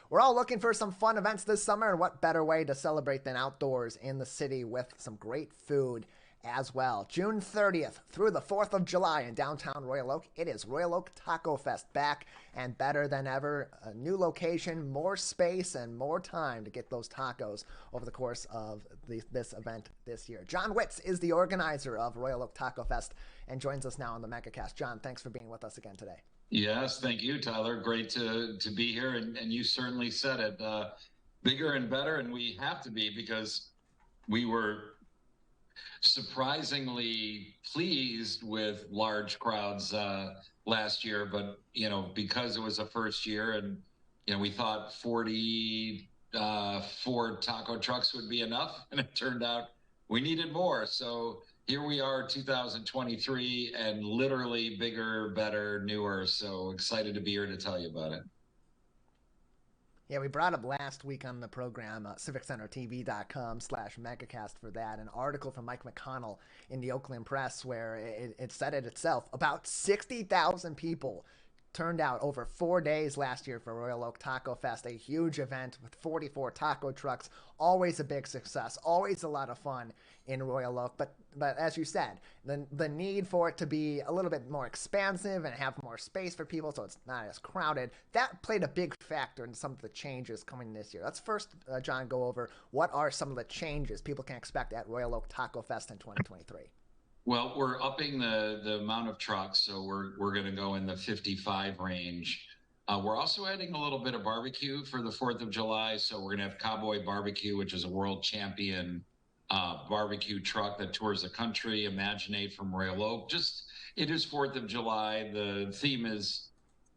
We're all looking for some fun events this summer, and what better way to celebrate than outdoors in the city with some great food as well. June 30th through the 4th of July in downtown Royal Oak, it is Royal Oak Taco Fest, back and better than ever. A new location, more space, and more time to get those tacos over the course of this event this year. John Witz is the organizer of Royal Oak Taco Fest and joins us now on the Megacast. John, thanks for being with us again today. Yes, thank you, Tyler. Great to be here, and you certainly said it. Bigger and better, and we have to be, because we were surprisingly pleased with large crowds last year, but because it was a first year, and we thought 44 taco trucks would be enough, and it turned out we needed more. So here we are, 2023, and literally bigger, better, newer. So excited to be here to tell you about it. Yeah, we brought up last week on the program, civiccentertv.com/megacast for that, an article from Mike McConnell in the Oakland Press where it said it itself. About 60,000 people turned out over 4 days last year for Royal Oak Taco Fest, a huge event with 44 taco trucks. Always a big success, always a lot of fun in Royal Oak. But as you said, the need for it to be a little bit more expansive and have more space for people so it's not as crowded, that played a big factor in some of the changes coming this year. Let's first, John, go over what are some of the changes people can expect at Royal Oak Taco Fest in 2023. Well, we're upping the amount of trucks, so we're going to go in the 55 range. We're also adding a little bit of barbecue for the 4th of July. So we're going to have Cowboy Barbecue, which is a world champion barbecue truck that tours the country. Imaginate from Royal Oak. It is 4th of July. The theme is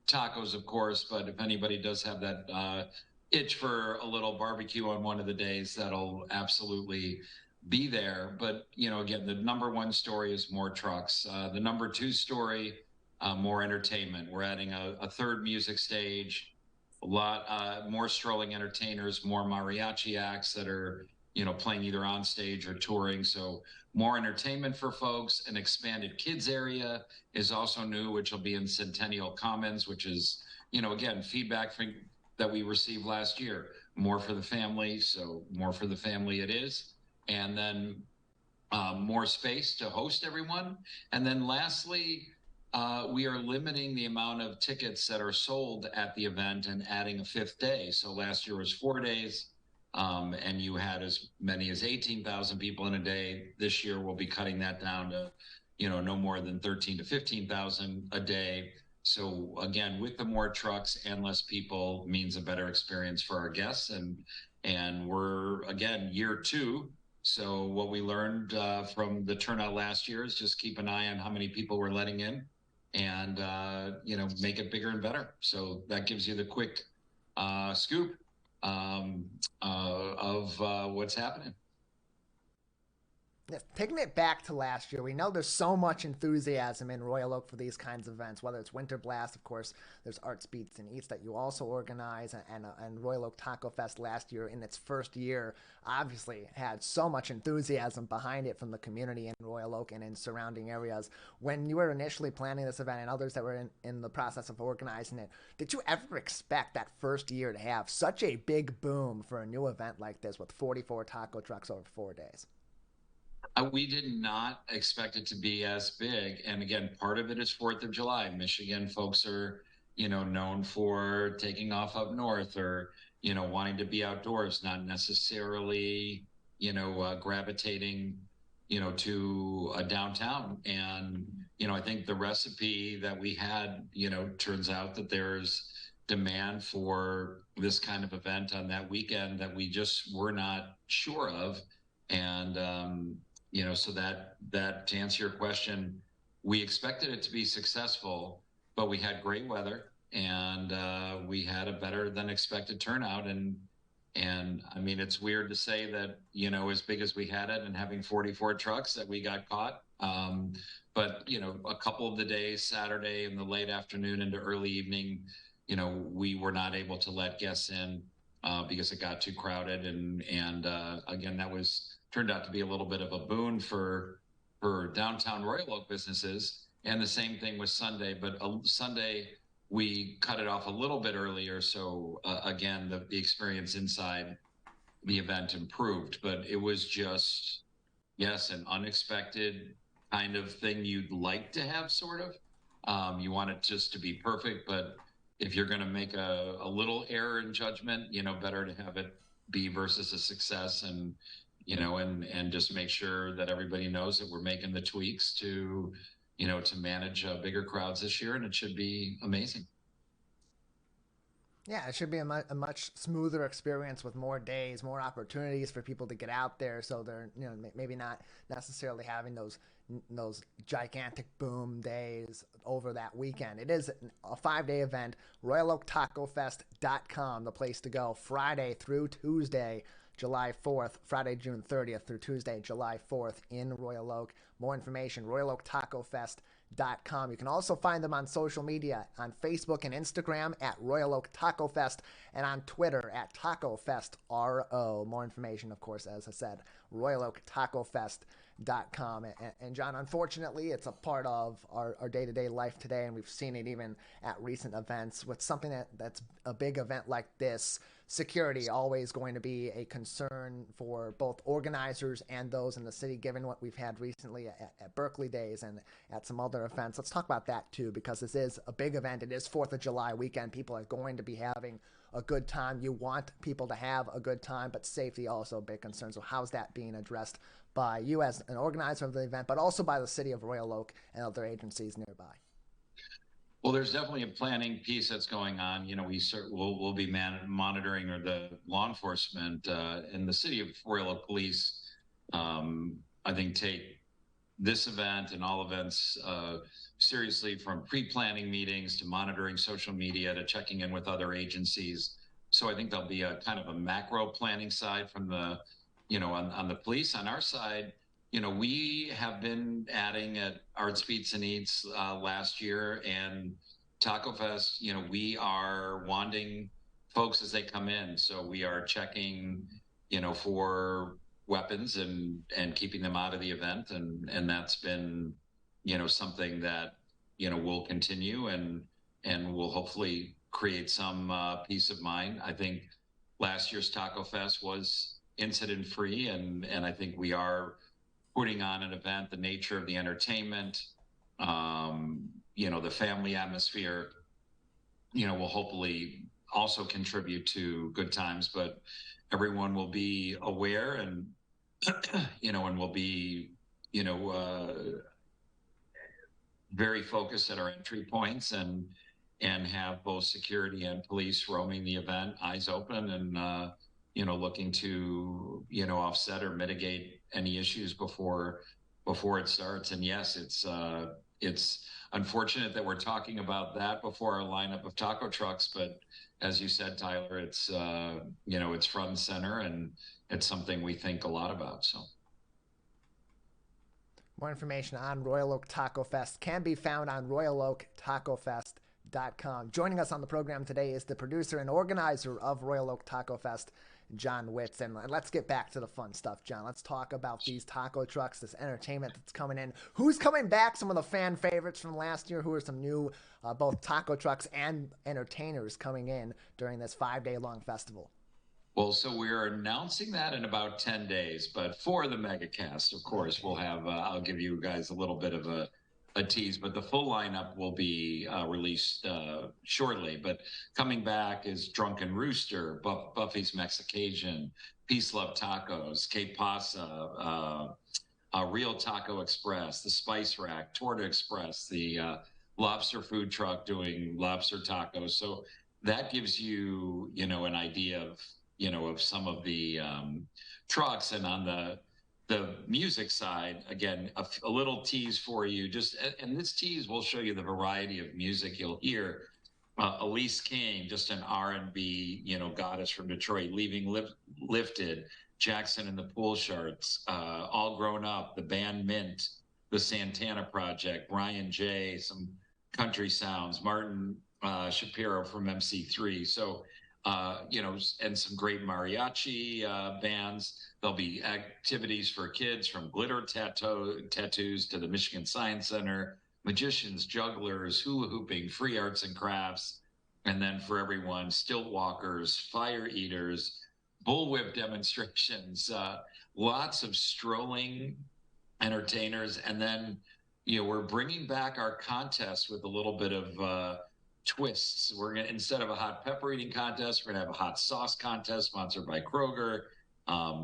tacos, of course, but if anybody does have that itch for a little barbecue on one of the days, that'll absolutely be there. But again, the number one story is more trucks. The number two story, more entertainment. We're adding a third music stage, a lot more strolling entertainers, more mariachi acts that are playing either on stage or touring. So more entertainment for folks. An expanded kids area is also new, which will be in Centennial Commons, which is again, feedback that we received last year. More for the family, so more for the family it is. And then more space to host everyone. And then lastly, we are limiting the amount of tickets that are sold at the event and adding a 5th day. So last year was 4 days, and you had as many as 18,000 people in a day. This year we'll be cutting that down to, no more than 13 to 15,000 a day. So again, with the more trucks and less people means a better experience for our guests. And we're, again, year 2. So what we learned from the turnout last year is just keep an eye on how many people we're letting in, and make it bigger and better. So that gives you the quick scoop of what's happening. Taking it back to last year, we know there's so much enthusiasm in Royal Oak for these kinds of events, whether it's Winter Blast, of course, there's Arts, Beats, and Eats that you also organize, and Royal Oak Taco Fest last year in its first year obviously had so much enthusiasm behind it from the community in Royal Oak and in surrounding areas. When you were initially planning this event and others that were in the process of organizing it, did you ever expect that first year to have such a big boom for a new event like this with 44 taco trucks over 4 days? We did not expect it to be as big. And again, part of it is 4th of July. Michigan folks are, known for taking off up north or, wanting to be outdoors, not necessarily, gravitating, to a downtown. And, I think the recipe that we had, turns out that there's demand for this kind of event on that weekend that we just were not sure of. And, so that to answer your question, we expected it to be successful, but we had great weather and we had a better than expected turnout. And I mean, it's weird to say that, as big as we had it and having 44 trucks that we got caught. But, a couple of the days, Saturday in the late afternoon into early evening, we were not able to let guests in because it got too crowded. And again, that turned out to be a little bit of a boon for downtown Royal Oak businesses. And the same thing with Sunday, but Sunday we cut it off a little bit earlier. So again, the experience inside the event improved, but it was just, yes, an unexpected kind of thing you'd like to have, sort of. You want it just to be perfect, but if you're going to make a little error in judgment, better to have it be versus a success, and and just make sure that everybody knows that we're making the tweaks to manage bigger crowds this year, and it should be amazing. Yeah, it should be a much smoother experience with more days, more opportunities for people to get out there. So they're maybe not necessarily having those gigantic boom days over that weekend. It is a 5-day event. RoyalOakTacoFest.com, the place to go. Friday through Tuesday, July 4th, Friday, June 30th through Tuesday, July 4th in Royal Oak. More information, RoyalOakTacoFest.com. You can also find them on social media on Facebook and Instagram at Royal Oak Taco Fest, and on Twitter at Taco Fest RO. More information, of course, as I said, RoyalOakTacoFest.com. And John, unfortunately, it's a part of our day-to-day life today, and we've seen it even at recent events. With something that's a big event like this, security always going to be a concern for both organizers and those in the city, given what we've had recently at Berkeley Days and at some other events. Let's talk about that too, because this is a big event. It is 4th of July weekend. People are going to be having a good time. You want people to have a good time, but safety also a big concern. So how's that being addressed by you as an organizer of the event, but also by the city of Royal Oak and other agencies nearby? Well, there's definitely a planning piece that's going on. We'll be monitoring, or the law enforcement in the city of Royal Oak Police, I think, take this event and all events seriously, from pre-planning meetings to monitoring social media to checking in with other agencies. So I think there'll be a kind of a macro planning side from the, on the police. On our side, we have been adding at Arts, Beats, and Eats last year, and Taco Fest, we are wanding folks as they come in. So we are checking, for weapons and keeping them out of the event. And that's been, something that, will continue and will hopefully create some peace of mind. I think last year's Taco Fest was incident free, and I think we are putting on an event. The nature of the entertainment, the family atmosphere, will hopefully also contribute to good times, but everyone will be aware and, and will be, very focused at our entry points, and have both security and police roaming the event, eyes open, and, looking to, offset or mitigate any issues before it starts. And yes, it's unfortunate that we're talking about that before our lineup of taco trucks, but as you said, Tyler, it's it's front and center, and it's something we think a lot about. So more information on Royal Oak Taco Fest can be found on RoyalOakTacoFest.com. Joining us on the program today is the producer and organizer of Royal Oak Taco Fest, John Witz. And let's get back to the fun stuff, John. Let's talk about these taco trucks, this entertainment that's coming in. Who's coming back? Some of the fan favorites from last year. Who are some new both taco trucks and entertainers coming in during this 5-day long festival? Well, so we're announcing that in about 10 days, but for the Megacast, of course, we'll have, I'll give you guys a little bit of a tease, but the full lineup will be released shortly. But coming back is Drunken Rooster, Buffy's Mexicajun, Peace Love Tacos, Que Pasa, Real Taco Express, the Spice Rack, Torta Express, the lobster food truck doing lobster tacos. So that gives you, an idea of, of some of the trucks. And on the music side, again, a little tease for you. And this tease will show you the variety of music you'll hear. Elise King, just an R&B, goddess from Detroit, Leaving Lifted, Jackson and the Pool Sharks, All Grown Up, the band Mint, the Santana Project, Brian J, some country sounds, Martin Shapiro from MC3. So, and some great mariachi bands. There'll be activities for kids, from glitter tattoos to the Michigan Science Center, magicians, jugglers, hula hooping, free arts and crafts, and then for everyone, stilt walkers, fire eaters, bullwhip demonstrations, lots of strolling entertainers, and then we're bringing back our contest with a little bit of twists. We're gonna, instead of a hot pepper eating contest, we're gonna have a hot sauce contest sponsored by Kroger.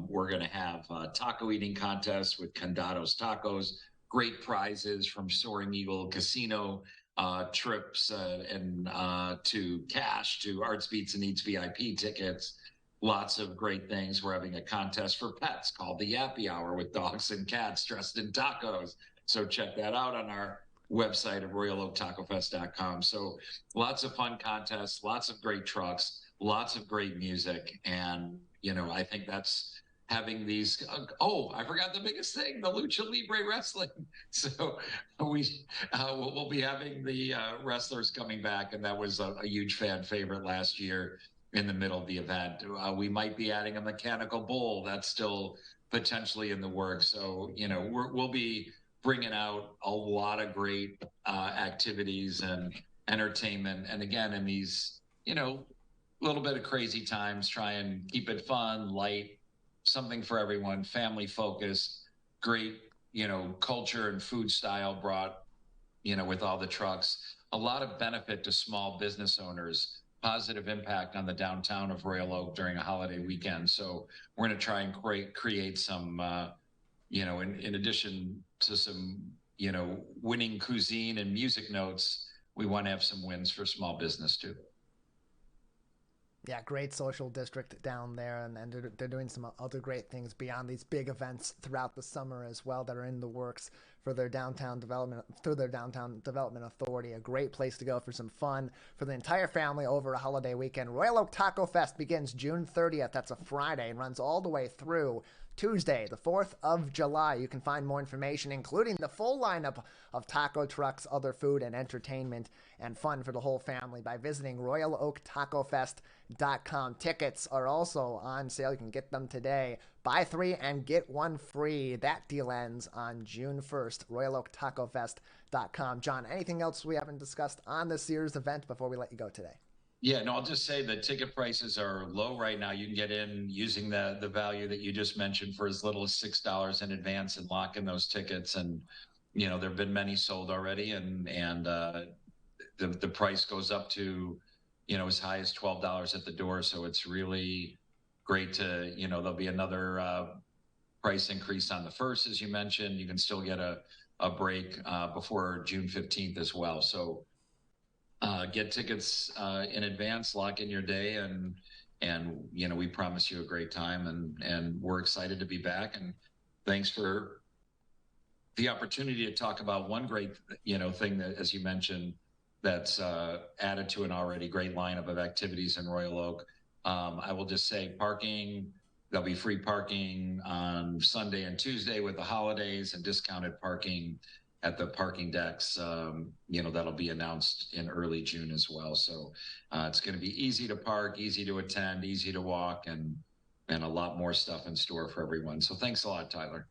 We're gonna have a taco eating contest with Condados Tacos. Great prizes from Soaring Eagle Casino trips and to cash to Arts Beats and Eats VIP tickets. Lots of great things. We're having a contest for pets called the Yappy Hour with dogs and cats dressed in tacos. So check that out on our website at RoyalOakTacoFest.com. So lots of fun contests, lots of great trucks, lots of great music. And, I think that's having these. Oh, I forgot the biggest thing, the Lucha Libre wrestling. So we'll be having the wrestlers coming back. And that was a huge fan favorite last year in the middle of the event. We might be adding a mechanical bull. That's still potentially in the works. So, we'll be bringing out a lot of great activities and entertainment. And again, in these, little bit of crazy times, try and keep it fun, light, something for everyone, family focused, great, culture and food style brought, with all the trucks, a lot of benefit to small business owners, positive impact on the downtown of Royal Oak during a holiday weekend. So we're going to try and create some, in addition to some, winning cuisine and music notes, we want to have some wins for small business too. Yeah, great social district down there, and they're doing some other great things beyond these big events throughout the summer as well that are in the works for their downtown development, through their downtown development authority. A great place to go for some fun for the entire family over a holiday weekend. Royal Oak Taco Fest begins June 30th. That's a Friday, and runs all the way through Tuesday, the 4th of July. You can find more information, including the full lineup of taco trucks, other food and entertainment and fun for the whole family, by visiting RoyalOakTacoFest.com. Tickets are also on sale. You can get them today. Buy 3 and get 1 free. That deal ends on June 1st. RoyalOakTacoFest.com. John, anything else we haven't discussed on this year's event before we let you go today? Yeah, no, I'll just say the ticket prices are low right now. You can get in using the value that you just mentioned for as little as $6 in advance and lock in those tickets. And, there have been many sold already, and the price goes up to, as high as $12 at the door. So it's really great to, there'll be another price increase on the 1st, as you mentioned. You can still get a break before June 15th as well. So get tickets in advance, lock in your day, and we promise you a great time, and we're excited to be back. And thanks for the opportunity to talk about one great thing that, as you mentioned, that's added to an already great lineup of activities in Royal Oak. I will just say parking. There'll be free parking on Sunday and Tuesday with the holidays, and discounted parking at the parking decks, that'll be announced in early June as well. So it's going to be easy to park, easy to attend, easy to walk, and a lot more stuff in store for everyone. So thanks a lot, Tyler.